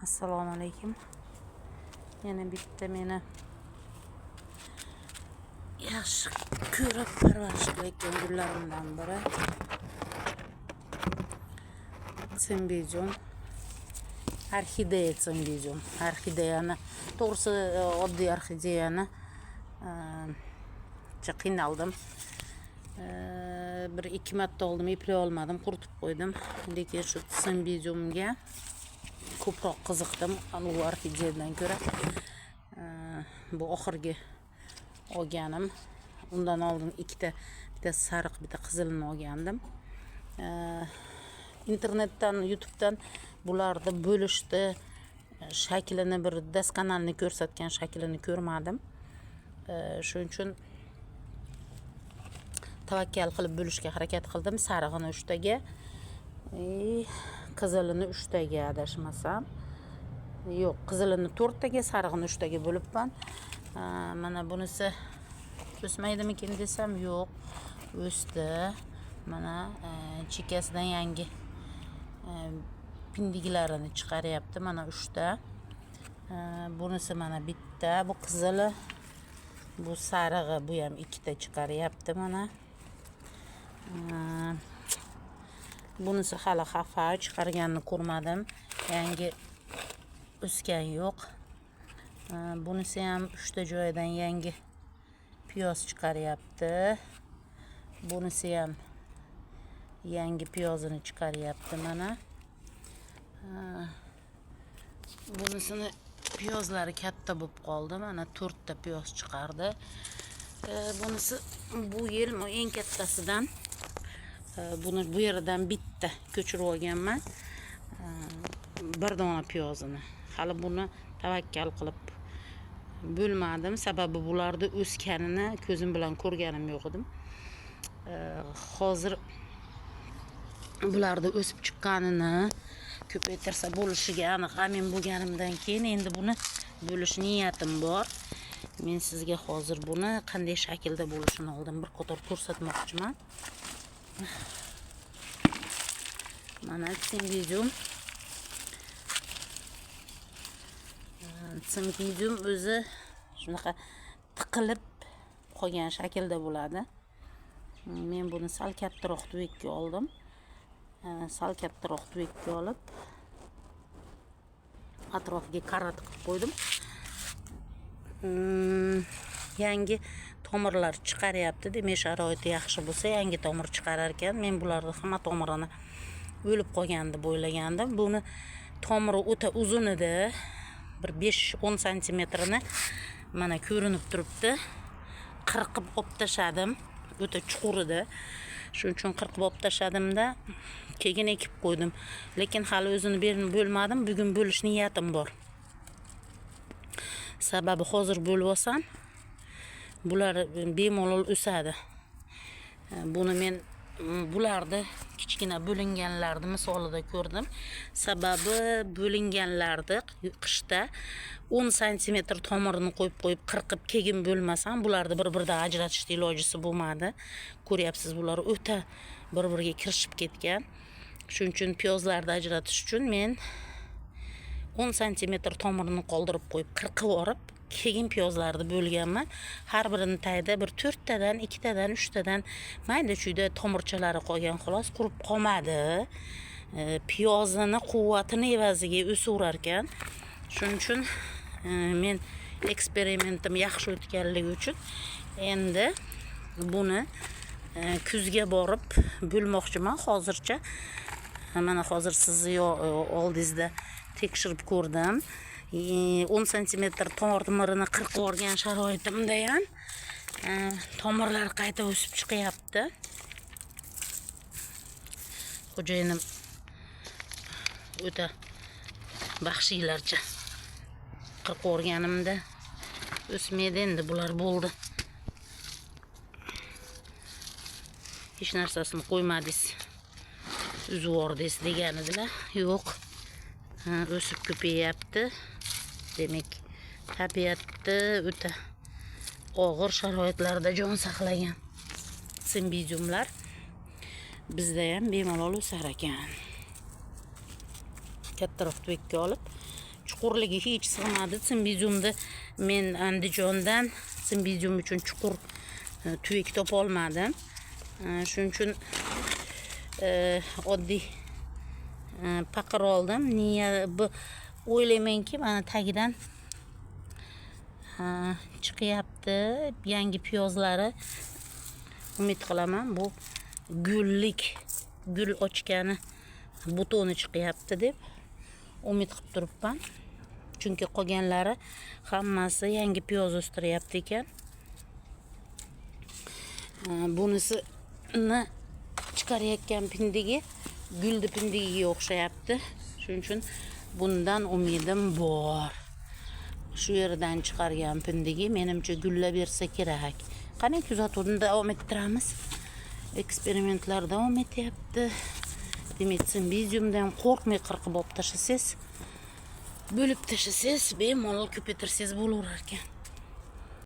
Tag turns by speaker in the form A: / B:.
A: Assalomu alaykum. Yana bitta meni yaxshi ko'rib parvarish qilayotgan gullarimdan biri Cembijum. Orxideya Cembijum. Orxideyani, to'g'risi oddiy orxideyani qiynaldim. Bir ikki marta oldim, eplay olmadim, quritib qo'ydim. Lekin shu Cembijumga ko'proq qiziqdim u orxideyadan ko'ra. Bu oxirgi olganim. Undan oldin bitta sariq, bitta qizilini olgandim. Internetdan, YouTube'dan bularni bo'lishdi. Shaklini, bir daskanalni ko'rsatgan shaklini ko'rmadim. Shuning uchun tavakkal qilib bo'lishga harakat qildim. Sarig'ini 3 taga, qizilini 3 taga adashmasam. Yo'q, qizilini 4 taga, sarig'ini 3 taga bo'libman. Mana bunisi o'smaydimikin desam, yo'q, o'sdi. Mana chekkasidan yangi pindiklarini chiqaryapti. Mana 3 ta. Bunisi mana bitta, bu qizili, bu sarig'i, bu ham 2 ta chiqaryapti mana. Bunisi hali xafa, chiqarganini ko'rmadim. Yangi o'sgan yo'q. Bunisi ham 3 ta joyidan yangi piyoz chiqaryapti. Bunisi ham yangi piyozini chiqaryapti mana. Bunisini piyozlari katta bo'lib qoldi. Mana 4 ta piyoz chiqardi. Bunisi bu yil eng kattasidan, buni bu yerdan bitta ko'chirib olganman. Bir dona piyozini. Hali buni tavakkal qilib bo'lmadim. Sababi bularda o'sganini ko'zim bilan ko'rganim yo'q edim. Hozir bularda o'sib chiqqanini ko'paytirsa bo'lishiga aniq amin bo'lganimdan keyin endi buni bo'lish niyatim bor. Men sizga hozir buni qanday shaklda bo'lishini oldin bir qator ko'rsatmoqchiman. Mana Cembijum. Cembijum o'zi shunaqa tiqilib qolgan shaklda bo'ladi. Men buni sal kattaroq tuvakka oldim. Sal kattaroq tuvakka olib atrofiga qarat qilib qo'ydim. Yangi tomirlar chiqaryapti. Demak, sharoiti yaxshi bo'lsa yangi tomir chiqarar ekan. Men bularni hamma tomirini o'lib qolgan deb o'ylagandim. Buni tomiri o'ta uzun edi. Bir 5-10 santimetrini mana ko'rinib turibdi. Qirqib olib tashladim. O'ta chuqur edi. Shuning uchun qirqib olib tashladimda keyin ekib qo'ydim. Lekin hali o'zini bo'lmadim. Bugun bo'lish niyatim bor. Sababi hozir bo'lib olsam, bular bemalol o'sadi. Buni men bularni kichkina bo'linganlarni misolida ko'rdim. Sababi bo'linganlarni qishda 10 santimetr tomirini qo'yib qirqib keyin bo'lmasam, bularni bir-biridan ajratishni ilojisi bo'lmadi. Ko'ryapsiz, bular o'ta bir-biriga kirishib ketgan. Shuning uchun piyozlarni ajratish uchun men 10 santimetr tomirini qoldirib qo'yib, qirqib olib, keyin piyozlarni bo'lganman. Har birini tagida bir 4 tadan, 2 tadan, 3 tadan mayda-chuyda tomirchalari qolgan, xolos qurib qolmadi. Piyozini quvvatini evaziga o'saverar ekan. Shuning uchun men eksperimentim yaxshi o'tganligi uchun endi buni kuzga borib bo'lmoqchiman. Hozircha mana hozir sizni oldingizda tekshirib ko'rdim. 10 santimetr tomirini qirqib olgan sharoitimda ham tomirlar qayta o'sib chiqyapti. Xo'jayinim o'ta baxshiylarcha qirqib olganimda o'smaydi, endi bular bo'ldi. Hech narsasini qo'ymadingiz, uzib yubordingiz degan edilar. Yo'q, o'sib ko'payapti. Demak, tabiatda o'ta og'ir sharoitlarda jon saqlagan Cembijumlar bizda ham bemalol o'sar ekan. Kattaroq tuvakka olib chuqurligi hech sig'madi. Simbiziumni men Andijondan simbizium uchun chuqur tuyuk topa olmadim. Shuning uchun oddiy paqir oldim. Niya bu o'ylaymanki, mana tagidan chiqyapti yangi piyozlari. Umid qilaman bu gul ochgani butoni chiqyapti deb umid qilib turibman. Chunki qolganlari hammasi yangi piyoz o'stiryapti ekan. Bunisini chiqarayotgan pindigi gulni pindigiga o'xshayapti. Shuning uchun bundan umidim bor. Shu yerdan chiqargan pindigi menimcha gullab bersa kerak. Qani kuzatuvni davom ettiramiz. Eksperimentlar davom etyapti. Demak, simbiziumdan qo'rqmay qirqib olib tashlasangiz, bo'lib tashlasangiz, bemalol ko'paytirsangiz bo'laverar ekan.